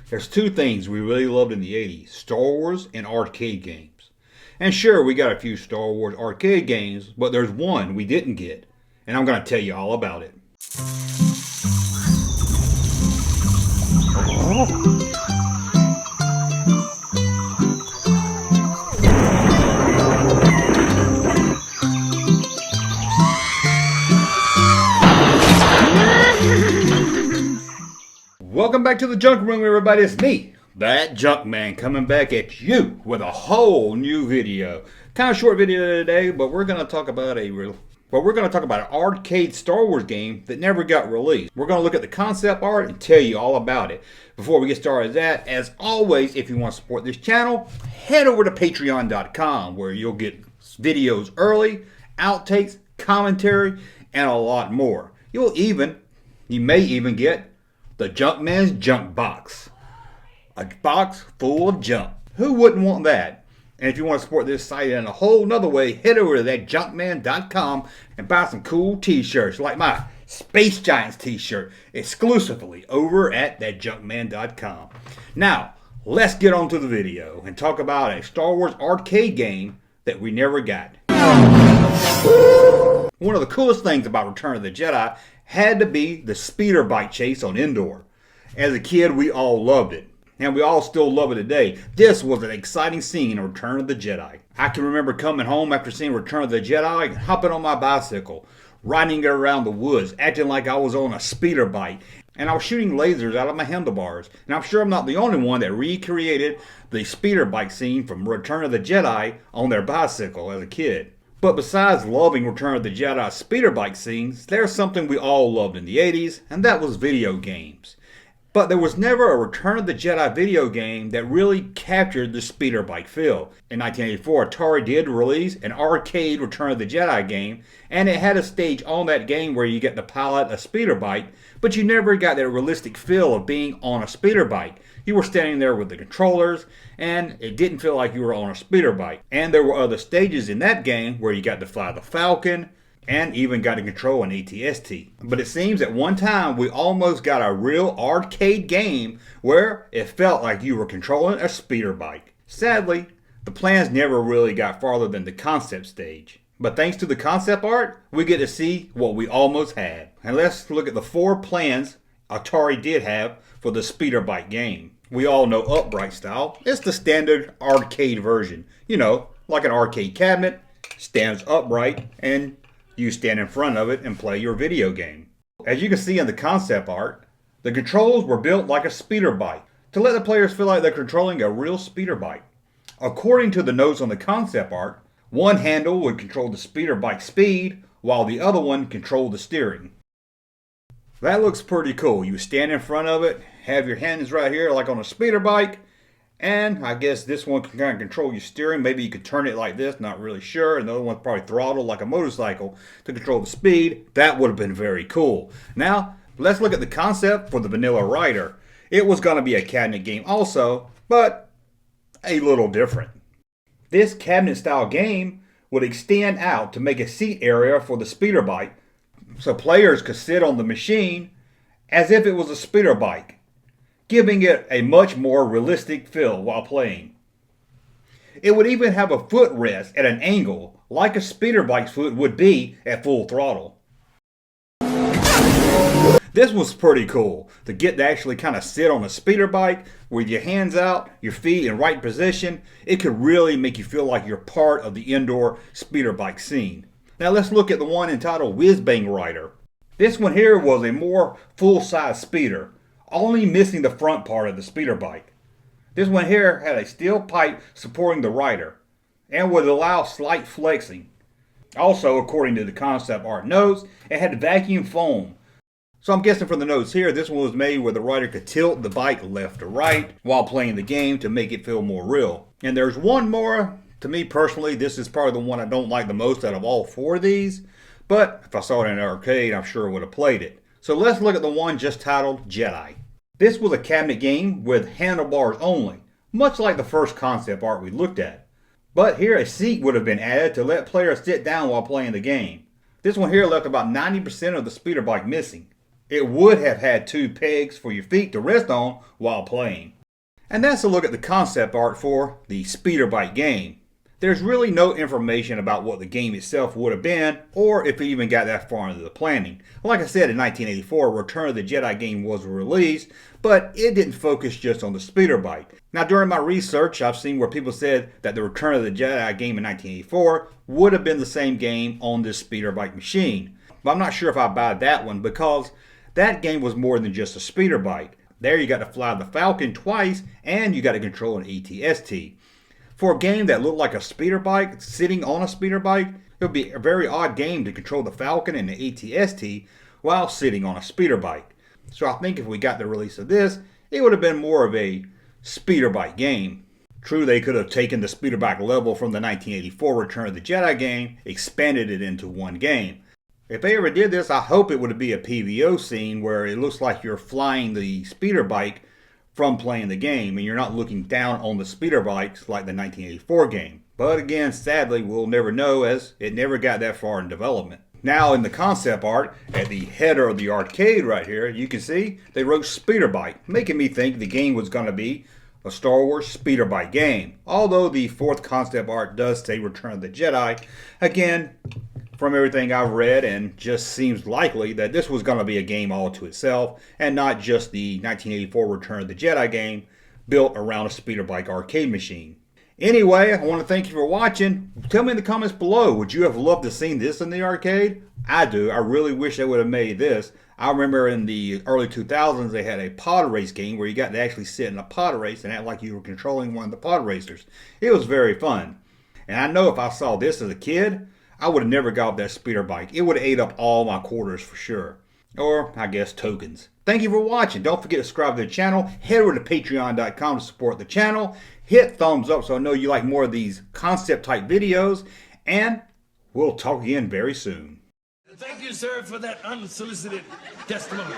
There's two things we really loved in the 80s, Star Wars and arcade games. And sure, we got a few Star Wars arcade games, but there's one we didn't get. And I'm going to tell you all about it. Welcome back to the Junk Room, everybody. It's me, that Junkman, coming back at you with a whole new video. Kind of short video today, but we're going to talk about an arcade Star Wars game that never got released. We're going to look at the concept art and tell you all about it. Before we get started with that, as always, if you want to support this channel, head over to patreon.com where you'll get videos early, outtakes, commentary, and a lot more. You may even get the Junkman's Junk Box. A box full of junk. Who wouldn't want that? And if you want to support this site in a whole nother way, head over to thatjunkman.com and buy some cool t-shirts like my Space Giants t-shirt exclusively over at thatjunkman.com. Now, let's get on to the video and talk about a Star Wars arcade game that we never got. One of the coolest things about Return of the Jedi had to be the speeder bike chase on Endor. As a kid, we all loved it. And we all still love it today. This was an exciting scene in Return of the Jedi. I can remember coming home after seeing Return of the Jedi and hopping on my bicycle, riding it around the woods, acting like I was on a speeder bike. And I was shooting lasers out of my handlebars. And I'm sure I'm not the only one that recreated the speeder bike scene from Return of the Jedi on their bicycle as a kid. But besides loving Return of the Jedi speeder bike scenes, there's something we all loved in the 80s, and that was video games. But there was never a Return of the Jedi video game that really captured the speeder bike feel. In 1984, Atari did release an arcade Return of the Jedi game, and it had a stage on that game where you get to pilot a speeder bike, but you never got that realistic feel of being on a speeder bike. You were standing there with the controllers, and it didn't feel like you were on a speeder bike. And there were other stages in that game where you got to fly the Falcon, and even got to control an AT-ST. But it seems at one time we almost got a real arcade game where it felt like you were controlling a speeder bike. Sadly, the plans never really got farther than the concept stage. But thanks to the concept art, we get to see what we almost had. And let's look at the 4 plans Atari did have for the speeder bike game. We all know upright style. It's the standard arcade version. You know, like an arcade cabinet, stands upright, and you stand in front of it and play your video game. As you can see in the concept art, the controls were built like a speeder bike to let the players feel like they're controlling a real speeder bike. According to the notes on the concept art, one handle would control the speeder bike speed while the other one controlled the steering. That looks pretty cool. You stand in front of it, have your hands right here like on a speeder bike, and I guess this one can kind of control your steering. Maybe you could turn it like this, not really sure. And the other one's probably throttled like a motorcycle to control the speed. That would have been very cool. Now, let's look at the concept for the Vanilla Rider. It was going to be a cabinet game also, but a little different. This cabinet-style game would extend out to make a seat area for the speeder bike, so players could sit on the machine as if it was a speeder bike, giving it a much more realistic feel while playing. It would even have a footrest at an angle, like a speeder bike's foot would be at full throttle. This was pretty cool, to get to actually kind of sit on a speeder bike with your hands out, your feet in right position. It could really make you feel like you're part of the indoor speeder bike scene. Now let's look at the one entitled Whiz Bang Rider. This one here was a more full-size speeder, only missing the front part of the speeder bike. This one here had a steel pipe supporting the rider and would allow slight flexing. Also, according to the concept art notes, it had vacuum foam. So I'm guessing from the notes here, this one was made where the rider could tilt the bike left to right while playing the game to make it feel more real. And there's one more. To me personally, this is probably the one I don't like the most out of all 4 of these. But if I saw it in an arcade, I'm sure I would have played it. So let's look at the one just titled Jedi. This was a cabinet game with handlebars only, much like the first concept art we looked at. But here a seat would have been added to let players sit down while playing the game. This one here left about 90% of the speeder bike missing. It would have had 2 pegs for your feet to rest on while playing. And that's a look at the concept art for the Speeder Bike game. There's really no information about what the game itself would have been, or if it even got that far into the planning. Like I said, in 1984, Return of the Jedi game was released, but it didn't focus just on the speeder bike. Now, during my research, I've seen where people said that the Return of the Jedi game in 1984 would have been the same game on this speeder bike machine. But I'm not sure if I buy that one, because that game was more than just a speeder bike. There you got to fly the Falcon twice, and you got to control an ATST. For a game that looked like a speeder bike, sitting on a speeder bike, it would be a very odd game to control the Falcon and the ATST while sitting on a speeder bike. So I think if we got the release of this, it would have been more of a speeder bike game. True, they could have taken the speeder bike level from the 1984 Return of the Jedi game, expanded it into one game. If they ever did this, I hope it would be a PVO scene where it looks like you're flying the speeder bike from playing the game, and you're not looking down on the speeder bikes like the 1984 game. But again, sadly, we'll never know, as it never got that far in development. Now, in the concept art, at the header of the arcade right here, you can see they wrote speeder bike, making me think the game was going to be a Star Wars speeder bike game. Although the fourth concept art does say Return of the Jedi, again, from everything I've read, and just seems likely that this was going to be a game all to itself and not just the 1984 Return of the Jedi game built around a speeder bike arcade machine. Anyway, I want to thank you for watching. Tell me in the comments below, would you have loved to have seen this in the arcade? I do. I really wish they would have made this. I remember in the early 2000s they had a pod race game where you got to actually sit in a pod race and act like you were controlling one of the pod racers. It was very fun. And I know if I saw this as a kid, I would have never got off that speeder bike. It would have ate up all my quarters for sure. Or, I guess, tokens. Thank you for watching. Don't forget to subscribe to the channel. Head over to patreon.com to support the channel. Hit thumbs up so I know you like more of these concept type videos. And we'll talk again very soon. Thank you, sir, for that unsolicited testimony.